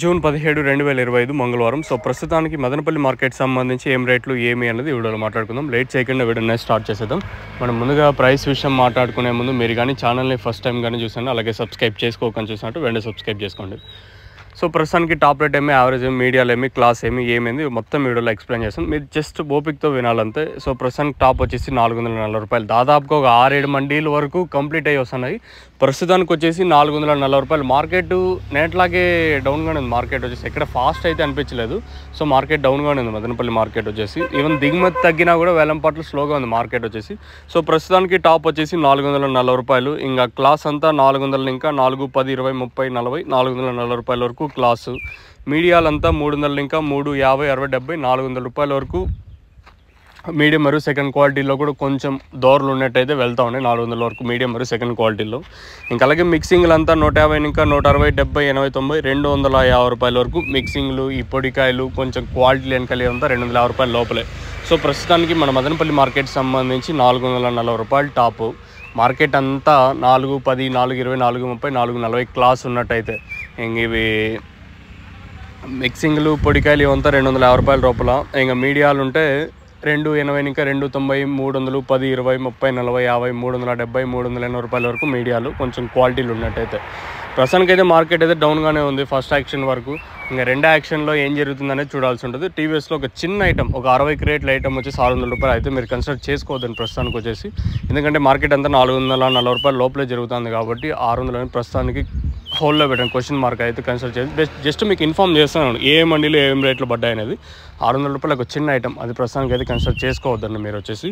June 17, 2025 మంగళవారం. So ప్రస్తుతానికి Madanapalle market సంబంధించి ఏం రేట్లు ఏమి అనేది వీడియోలో మాట్లాడుకుందాం. లేట్ చేయకుండా వీడియోని స్టార్ట్ చేసేద్దాం. మనం ముందుగా ప్రైస్ విషయం మాట్లాడుకునే ముందు మీరు కానీ ఛానల్ని ఫస్ట్ టైం కానీ చూసాను, అలాగే సబ్స్క్రైబ్ చేసుకోకుండా చూసినట్టు వెంటనే సబ్స్క్రైబ్ చేసుకోండి. సో ప్రస్తుతానికి టాప్ రేట్ ఏమి, యావరేజ్ ఏమి, మీడియాలు ఏమి, క్లాస్ ఏమి, ఏమైంది మొత్తం వీడియోలో ఎక్స్ప్లెయిన్ చేస్తాను. మీరు జస్ట్ ఓపికతో వినాలంతే. సో ప్రస్తుతానికి టాప్ వచ్చేసి 440 రూపాయలు, దాదాపుగా ఒక 6-7 మండీల వరకు కంప్లీట్ అయ్యి వస్తున్నాయి. ప్రస్తుతానికి వచ్చేసి 440 రూపాయలు. మార్కెట్ నేట్లాగే డౌన్గానే ఉంది. మార్కెట్ వచ్చేసి ఎక్కడ ఫాస్ట్ అయితే అనిపించలేదు. సో మార్కెట్ డౌన్గానే ఉంది మదనపల్లి మార్కెట్ వచ్చేసి. ఈవెన్ దిగుమతి తగ్గినా కూడా వేలంపాట్లు స్లోగా ఉంది మార్కెట్ వచ్చేసి. సో ప్రస్తుతానికి టాప్ వచ్చేసి 440 రూపాయలు. ఇంకా క్లాస్ అంతా 400, ఇంకా 4, 10, 20, 30, 40, 440 రూపాయల వరకు క్లాసు. మీడియాలంతా 300, ఇంకా 3, 50, 60, 70, 400 రూపాయల వరకు మీడియం మరియు సెకండ్ క్వాలిటీలో కూడా కొంచెం దోరలు ఉన్నట్టయితే వెళ్తూ ఉన్నాయి. 400 వరకు మీడియం మరియు సెకండ్ క్వాలిటీలో. ఇంకా అలాగే మిక్సింగ్లు అంతా 150, ఇంకా 160, 70, 80, 90, 250 రూపాయల వరకు మిక్సింగ్లు. ఈ పొడికాయలు కొంచెం క్వాలిటీ లేని కలిగి అంతా 250 రూపాయల లోపలే. సో ప్రస్తుతానికి మన మదనపల్లి మార్కెట్ సంబంధించి 440 రూపాయలు టాపు. మార్కెట్ అంతా 4, 10, 4, 20, 4, 30, 4, 40 క్లాస్ ఉన్నట్టయితే. ఇంక ఇవి మిక్సింగ్లు పొడికాయలు ఇవంతా 250 రూపాయల రూపల. ఇంకా మీడియాలు ఉంటే 280, ఇంకా 290, 300, 10, 20, 30, 40, 50, 370, 380 రూపాయల వరకు మీడియాలు కొంచెం క్వాలిటీలు ఉన్నట్టయితే. ప్రస్తుతానికి అయితే మార్కెట్ అయితే డౌన్గానే ఉంది ఫస్ట్ యాక్షన్ వరకు. ఇంకా రెండో యాక్షన్లో ఏం జరుగుతుందనేది చూడాల్సి ఉంటుంది. టీవీఎస్లో ఒక చిన్న ఐటమ్, ఒక 60 క్రేట్ల ఐటమ్ వచ్చి 600 రూపాయలు అయితే మీరు కన్సిడర్ చేసుకోవద్దని ప్రస్తుతానికి వచ్చేసి. ఎందుకంటే మార్కెట్ అంతా 440 రూపాయల లోపలే జరుగుతుంది కాబట్టి 600 ప్రస్తుతానికి హోల్లో పెట్టండి. క్వశ్చన్ మార్క్ అయితే కన్సిడర్ చేసి జస్ట్ మీకు ఇన్ఫామ్ చేస్తున్నాను ఏ మండీలో ఏం రేట్లు పడ్డాయి అనేది. 600 రూపాయలు ఒక చిన్న ఐటమ్, అది ప్రస్తుతానికి అయితే కన్సిడర్ చేసుకోవద్దండి మీరు వచ్చేసి.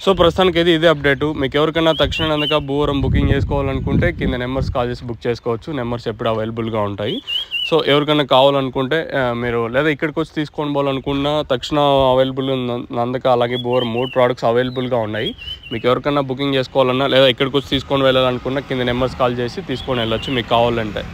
సో ప్రస్తుతానికి అయితే ఇదే అప్డేటు. మీకు ఎవరికైనా తక్షణ అందుక భూవరం బుకింగ్ చేసుకోవాలనుకుంటే కింద నెంబర్స్ కాల్ చేసి బుక్ చేసుకోవచ్చు. నెంబర్స్ ఎప్పుడు అవైలబుల్గా ఉంటాయి. సో ఎవరికైనా కావాలనుకుంటే మీరు, లేదా ఇక్కడికి వచ్చి తీసుకొని పోవాలనుకున్నా తక్షణ అవైలబుల్ నందక అలాగే భూవరం 3 ప్రోడక్ట్స్ అవైలబుల్గా ఉన్నాయి. మీకు ఎవరికైనా బుకింగ్ చేసుకోవాలన్నా లేదా ఇక్కడికి వచ్చి తీసుకొని వెళ్ళాలనుకున్నా కింద నెంబర్స్ కాల్ చేసి తీసుకొని వెళ్ళొచ్చు మీకు కావాలంటే.